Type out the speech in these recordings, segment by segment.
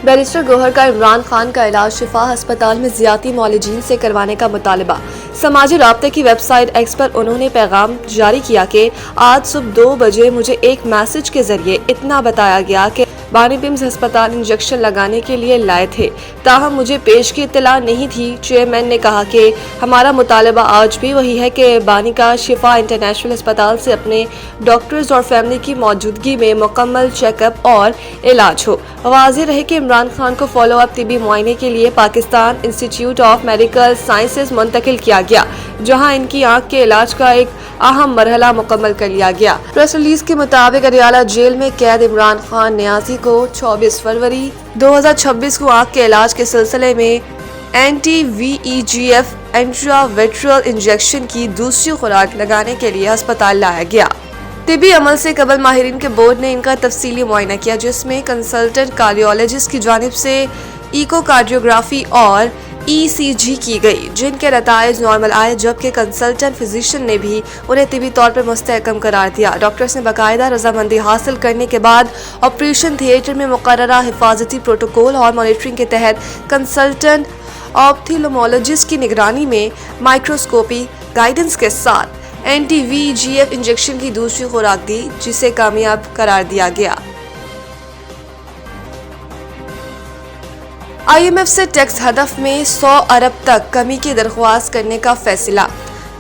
Barrister گوہر کا عمران خان کا علاج شفا ہسپتال میں زیادتی معالجین سے کروانے کا مطالبہ۔ سماجی رابطے کی ویب سائٹ ایکس پر انہوں نے پیغام جاری کیا کہ آج صبح 2 بجے مجھے ایک میسج کے ذریعے اطلاع بتایا گیا کہ بانی پیمز ہسپتال انجیکشن لگانے کے لیے لائے تھے، تاہم مجھے پیش کی اطلاع نہیں تھی۔ چیئرمین نے کہا کہ ہمارا مطالبہ آج بھی وہی ہے کہ بانی کا شفا انٹرنیشنل ہسپتال سے اپنے ڈاکٹرز اور فیملی کی موجودگی میں مکمل چیک اپ اور علاج ہو۔ واضح رہے کہ عمران خان کو فالو اپ طبی معائنے کے لیے پاکستان انسٹی ٹیوٹ آف میڈیکل سائنسز منتقل کیا گیا، جہاں ان کی آنکھ کے علاج کا ایک اہم مرحلہ مکمل کر لیا گیا۔ پریس ریلیز کے مطابق اڈیالہ جیل میں قید عمران خان نیازی کو 24 فروری 2026 کو آنکھ کے علاج کے سلسلے میں anti-VEGF انٹراویٹرل انجیکشن کی دوسری خوراک لگانے کے لیے ہسپتال لایا گیا۔ طبی عمل سے قبل ماہرین کے بورڈ نے ان کا تفصیلی معائنہ کیا، جس میں کنسلٹنٹ کارڈیولوجسٹ کی جانب سے ایکو کارڈیوگرافی اور ECG کی گئی، جن کے نتائج نارمل آئے، جبکہ کنسلٹنٹ فزیشین نے بھی انہیں طبی طور پر مستحکم قرار دیا۔ ڈاکٹرز نے باقاعدہ رضامندی حاصل کرنے کے بعد آپریشن تھیٹر میں مقررہ حفاظتی پروٹوکول اور مانیٹرنگ کے تحت کنسلٹنٹ آپتھلمولوجسٹ کی نگرانی میں مائکروسکوپی گائیڈنس کے ساتھ anti-VEGF انجیکشن کی دوسری خوراک دی، جسے کامیاب قرار دیا گیا۔ IMF سے ٹیکس ہدف میں 100 ارب تک کمی کی درخواست کرنے کا فیصلہ۔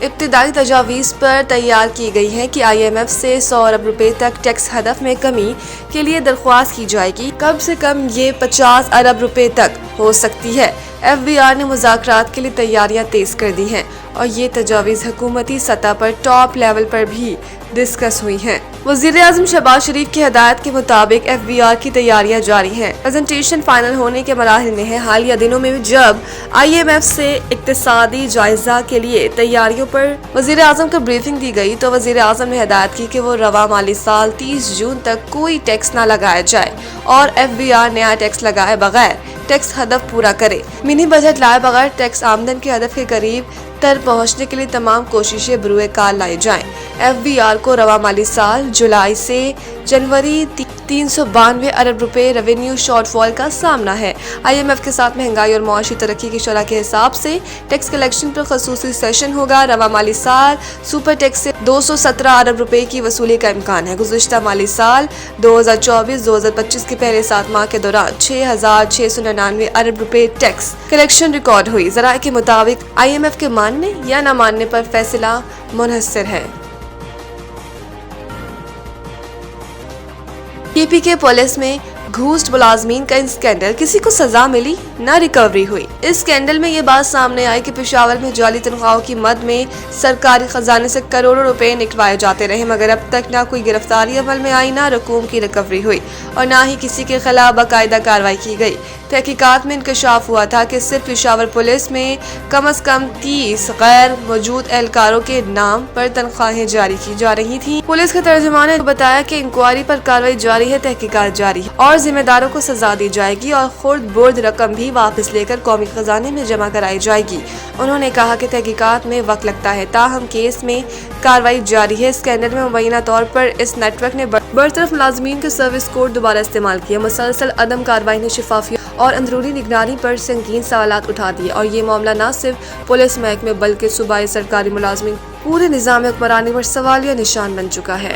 ابتدائی تجاویز پر تیار کی گئی ہے کہ IMF سے 100 ارب روپے تک ٹیکس ہدف میں کمی کے لیے درخواست کی جائے گی، کم سے کم یہ 50 ارب روپے تک ہو سکتی ہے۔ FBR نے مذاکرات کے لیے تیاریاں تیز کر دی ہیں اور یہ تجاویز حکومتی سطح پر ٹاپ لیول پر بھی ڈسکس ہوئی ہیں۔ وزیراعظم شہباز شریف کی ہدایت کے مطابق FBR کی تیاریاں جاری ہیں۔ پریزنٹیشن فائنل ہونے کے مراحل میں ہے۔ حالیہ دنوں میں جب IMF سے اقتصادی جائزہ کے لیے تیاریوں پر وزیراعظم کو بریفنگ دی گئی تو وزیراعظم نے ہدایت کی کہ وہ رواں مالی سال 30 جون تک کوئی ٹیکس نہ لگایا جائے اور FBR نیا ٹیکس لگائے بغیر ٹیکس ہدف پورا کرے۔ منی بجٹ لائے بغیر ٹیکس آمدن کے ہدف کے قریب تر پہنچنے کے لیے تمام کوششیں بروئے کار لائی جائیں۔ FBR کو رواں مالی سال جولائی سے جنوری 392 ارب روپے ریونیو شارٹ فال کا سامنا ہے۔ IMF کے ساتھ مہنگائی اور معاشی ترقی کی شرح کے حساب سے ٹیکس کلیکشن پر خصوصی سیشن ہوگا۔ رواں مالی سال سپر ٹیکس سے 217 ارب روپے کی وصولی کا امکان ہے۔ گزشتہ مالی سال 2024-2025 کے پہلے 7 ماہ کے دوران 6,699 ارب روپے ٹیکس کلیکشن ریکارڈ ہوئی۔ ذرائع کے مطابق IMF کے ماننے یا نہ ماننے پر فیصلہ منحصر ہے۔ PPK پولیس میں گھوسٹ ملازمین کا اسکینڈل، کسی کو سزا ملی نہ ریکوری ہوئی۔ اس اسکینڈل میں یہ بات سامنے آئی کہ پشاور میں جعلی تنخواہوں کی مد میں سرکاری خزانے سے کروڑوں روپے نکلوائے جاتے رہے، مگر اب تک نہ کوئی گرفتاری عمل میں آئی، نہ رقوم کی ریکوری ہوئی اور نہ ہی کسی کے خلاف باقاعدہ کارروائی کی گئی۔ تحقیقات میں انکشاف ہوا تھا کہ صرف پشاور پولیس میں کم از کم 30 غیر موجود اہلکاروں کے نام پر تنخواہیں جاری کی جا رہی تھیں۔ پولیس کے ترجمان نے بتایا کہ انکوائری پر کارروائی جاری ہے، تحقیقات جاری ہے اور ذمہ داروں کو سزا دی جائے گی اور خرد برد رقم بھی واپس لے کر قومی خزانے میں جمع کرائی جائے گی۔ انہوں نے کہا کہ تحقیقات میں وقت لگتا ہے، تاہم کیس میں کارروائی جاری ہے۔ اسکینڈل میں مبینہ طور پر اس نیٹ ورک نے برطرف ملازمین کے سروس کوڈ دوبارہ استعمال کیا۔ مسلسل عدم کارروائی نے شفافیت اور اندرونی نگرانی پر سنگین سوالات اٹھا دیے اور یہ معاملہ نہ صرف پولیس محکمے بلکہ صوبائی سرکاری ملازمین پورے نظام حکمرانی پر سوالیہ نشان بن چکا ہے۔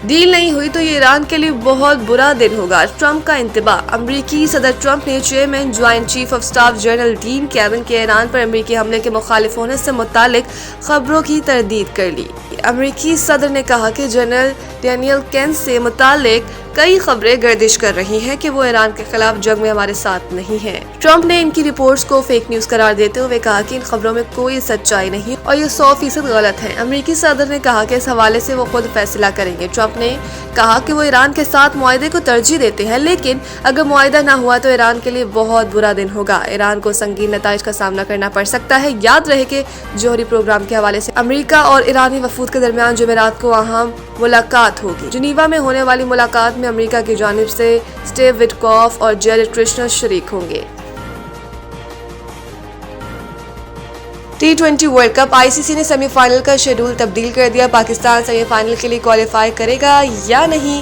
ڈیل نہیں ہوئی تو یہ ایران کے لیے بہت برا دن ہوگا، ٹرمپ کا انتباہ۔ امریکی صدر ٹرمپ نے chairman joint chief of staff general Dan Caine کے ایران پر امریکی حملے کے مخالف ہونے سے متعلق خبروں کی تردید کر لی۔ امریکی صدر نے کہا کہ جنرل ڈینیل کینس سے متعلق کئی خبریں گردش کر رہی ہیں کہ وہ ایران کے خلاف جنگ میں ہمارے ساتھ نہیں ہیں۔ ٹرمپ نے ان کی رپورٹس کو فیک نیوز قرار دیتے ہوئے کہا کہ ان خبروں میں کوئی سچائی نہیں اور یہ 100% غلط ہے۔ امریکی صدر نے کہا کہ اس حوالے سے وہ خود فیصلہ کریں گے۔ ٹرمپ نے کہا کہ وہ ایران کے ساتھ معاہدے کو ترجیح دیتے ہیں، لیکن اگر معاہدہ نہ ہوا تو ایران کے لیے بہت برا دن ہوگا۔ ایران کو سنگین نتائج کا سامنا کرنا پڑ سکتا ہے۔ یاد رہے کہ جوہری پروگرام کے حوالے سے امریکہ اور ایرانی وفود کے درمیان جمعرات کو اہم ملاقات ہوگی۔ جنیوا میں ہونے والی ملاقات میں امریکہ کی جانب سے اسٹیو وٹکوف اور جیریڈ کرشنر شریک ہوں گے۔ T20 ورلڈ کپ ICC نے سیمی فائنل کا شیڈول تبدیل کر دیا۔ پاکستان سیمی فائنل کے لیے کوالیفائی کرے گا یا نہیں،